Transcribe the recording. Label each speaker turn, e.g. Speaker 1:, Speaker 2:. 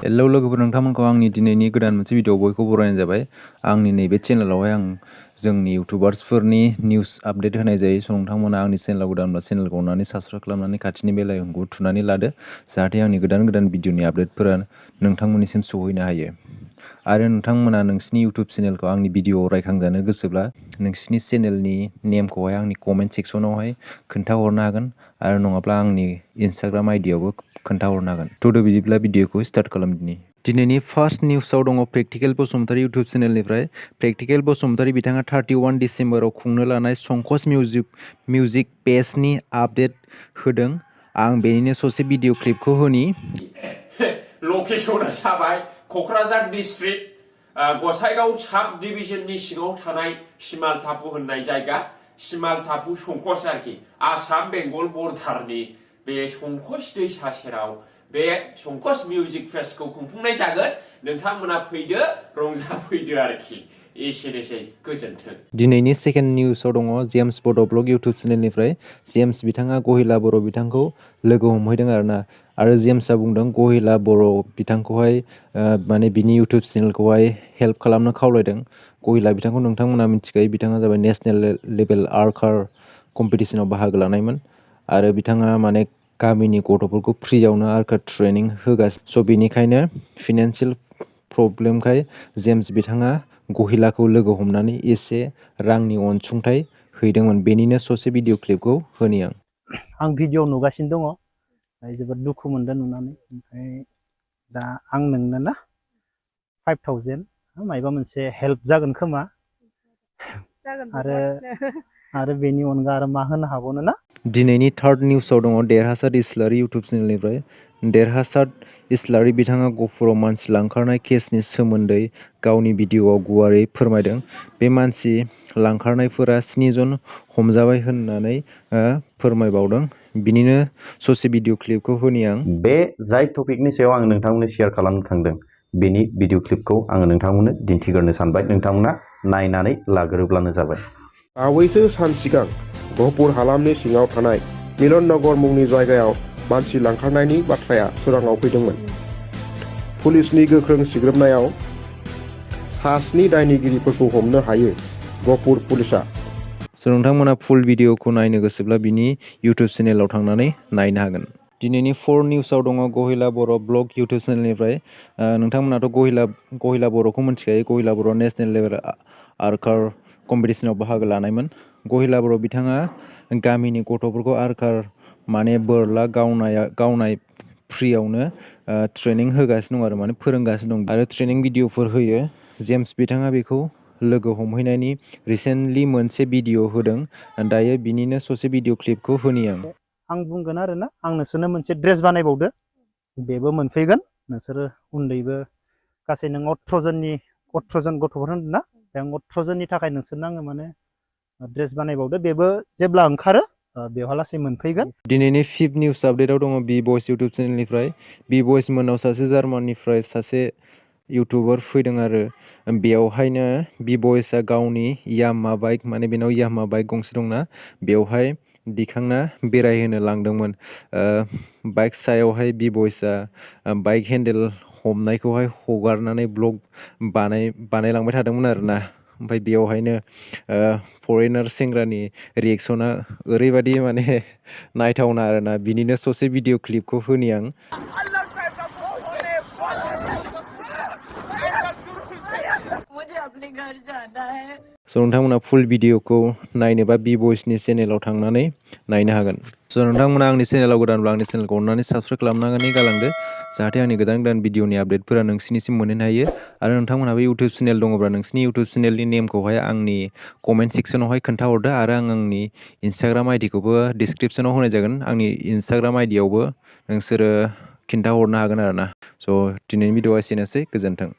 Speaker 1: Hello लोगोफोर, नोंथांमोनखौ आंनि दिनैनि गोदान मोनसे भिडिअ बयखौ बरायनाय जाबाय। आंनि नैबे चेनेलावहाय आं जोंनि इउटुबार्सफोरनि निउस आपडेट होनाय जायो। स' नोंथांमोना आंनि चेनेलाव गोदानब्ला चेनेलखौ अननानै साबस्क्राइब खालामनानै खाथिनि बेल आइकनखौ थुनानै लादो, जाहाथे आंनि गोदान भिडिअनि आपडेटफोरा नोंथांमोननिसिम सौहैनो हायो। आरो नोंथांमोना नोंसिनि इउटुब चेनेलखौ आंनि भिडिअआव रायखांजानो गोसोब्ला नोंसिनि चेनेलनि नेमखौहाय आंनि कमेन्ट सेक्सनावहाय खोन्थाहरनो हागोन, आरो नङाब्ला आंनि इन्स्टाग्राम आइडियावबो खोन्थाहरनो हागोन। थ'दो बिदिब्ला भिडिअखौ स्टार्ट खालामदिनि। दिनैनि फार्स्ट निउसाव दङ प्रेक्टिकेल बसुमतारी इउटुब चेनेलनिफ्राय। प्रेक्टिकेल बसुमतारी बिथाङा 31 डिसेम्बराव खुंनो लानाय संकस मिउजिक पेजनि आपडेट होदों। आं बेनिनो ससे भिडिअ क्लिपखौ होनि।
Speaker 2: लकेसना जाबाय क'क्राझार डिस्ट्रिक्ट गसाइगाव साब डिभिजननि सिङाव थानाय सिमालटापु होननाय जायगा, सिमालटापु संकस आरोखि आसाम बेंगल बर्डारनि बे संकस दैसा सेराव बे संकस मिउजिक फेस्टखौ खुंफुंनाय जागोन। नोंथांमोना फैदो, रंजाफैदो आरोखि। एसेनोसै, गोजोन्थों।
Speaker 1: दिनैनि सेकेन्ड निउसाव दङ जेम्स बड' ब्लग इउटुब चेनेलनिफ्राय। जेम्स बिथाङा गहिला बर' बिथांखौ लोगो हमहैदों आरोना, आरो जेम्सआ बुंदों गहिला बर' बिथांखौहाय माने बिनि इउटुब चेनेलखौहाय हेल्प खालामनो खावलायदों। गहिला बिथांखौ नोंथांमोना मिथिखायो, बिथाङा जाबाय नेसनेल लेभेल आर्कार कम्पिटिसनाव बाहागो लानायमोन, आरो बिथाङा माने गामिनि गथ'फोरखौ फ्रियावनो आर्कार ट्रेनिं होगासिनो। स' बेनिखायनो फिनान्सियेल प्रब्लेमखाय जेम्स बिथाङा गहिलाखौ लोगो हमनानै एसे रांनि अनसुंथाइ हैदोंमोन। बेनिनो ससे भिडिअ क्लिपखौ होनि आं।
Speaker 3: आं भिडिअ नुगासिनो दङ, जोबोद दुखु मोनदों नुनानै। ओमफ्राय दा आं नोंनो ना 5000 मायबा मोनसे हेल्प जागोन खोमा, आरो बेनि अनगा आरो मा होनो हाबावनो ना।
Speaker 1: दिनैनि थार्ड निउसाव दङ देरहासार इस्लारि इउटुब चेनेलनिफ्राय। देरहासार इस्लारि बिथाङा गहपुराव मानसि लांखारनाय केसनि सोमोन्दै गावनि भिडिअआव गुवारै फोरमायदों। बे मानसि लांखारनायफोरा 7 जन हमजाबाय होननानै फोरमायबावदों। बिनिनो ससे भिडिअ क्लिपखौ होनि आं।
Speaker 4: बे जाय टपिकनि सायाव आं नोंथांमोननो शेयार खालामनो थांदों, बेनि भिडिअ क्लिपखौ आङो नोंथांमोननो दिन्थिग्रोनो सानबाय। नोंथांमोना नायनानै लाग्रोब्लानो जाबाय।
Speaker 5: बावैसो सान सिगां गहपुर हालामनि सिङाव थानाय मिलननगर मुंनि जायगायाव मानसि लांखारनायनि बाथ्राया सोराङाव फैदोंमोन। पुलिसनि गोख्रों सिग्रोमनायाव 7 दायनिगिरिफोरखौ हमनो हायो गहपुर पुलिसआ।
Speaker 1: स' नोंथांमोना फुल भिडिअखौ नायनो गोसोब्ला बिनि इउटुब चेनेलाव थांनानै नायनो हागोन। दिनैनि 4 निउसाव दङ गहिला बर' ब्लग इउटुब चेनेलनिफ्राय। नोंथांमोनाथ' गहिला बर'खौ मिथिखायो। गहिला बर'आ नेसनेल लेभेल आर्कार कम्पिटिसनाव बाहागो लानायमोन। गहिला बर' बिथाङा गामिनि गथ'फोरखौ आर्कार माने बोरला गावनाय फ्रियावनो ट्रेनिं होगासिनो दं, आरो माने फोरोंगासिनो दं, आरो ट्रेनिं भिडिअफोर होयो। जेम्स बिथाङा बेखौ लोगो हमहैनायनि रिसेन्टलि मोनसे भिडिअ होदों। दायो बिनिनो ससे भिडिअ क्लिपखौ होनि आं।
Speaker 3: आं बुंगोन आरो ना, आं नोंसोरनो मोनसे ड्रेस बानायबावदो, बेबो मोनफैगोन। नोंसोरो उन्दैबो गासै नों 18 जन गथ'फोर होनदों ना, बे 18 जननि थाखाय नोंसोरनो आङो माने ड्रेस बानायबावदो। बेबो जेब्ला ओंखारो बेवहा लासै मोनफैगोन।
Speaker 1: दिनैनि 5th निउस आपडेटआव दङ बि बयस इउटुब चेनेलनिफ्राय। बि बयस मोननाव सासे जार्माननिफ्राय सासे इउटुबार फैदों, आरो बेवहायनो बि बयसआ गावनि यामा बाइक, माने बेनाव यामा बाइक गंसे दंना, बेवहाय दिखांना बेरायहोनो लांदोंमोन। बाइक सायावहाय बि बयसआ बाइक हेन्देल हमनायखौहाय हगारनानै ब्लग बानायलांबाय थादोंमोन आरोना। ओमफ्राय बेयावहायनो फरेनार सेंग्रानि रिएक्सना ओरैबायदि माने नायथावना आरोना। बिनिनो ससे भिडिअ क्लिपखौ होनि आं। स' नोंथांमोना फुल भिडिअखौ नायनोबा बि बयसनि चेनेलाव थांनानै नायनो हागोन। स' नोंथांमोना आंनि चेनेलाव गोदानब्ला आंनि चेनेलखौ अननानै साबस्क्राइब खालामनानै गालांदो, जाहाथे आंनि गोदान भिडिअनि आपडेटफोरा नोंसिनिसिम मोनहैनो हायो। आरो नोंथांमोनहाबो इउटुब चेनेल दङब्ला नोंसिनि इउटुब चेनेलनि नेमखौहाय आंनि कमेन्ट सेक्सनावहाय खोन्थाहरदो, आरो आंनि इन्स्टाग्राम आइडिखौबो डिसक्रिपसनाव होनाय जागोन। आंनि इन्स्टाग्राम आइडियावबो नोंसोरो खिन्थाहरनो हागोन आरोना। स' दिनैनि भिडिअआ एसेनोसै, गोजोन्थों।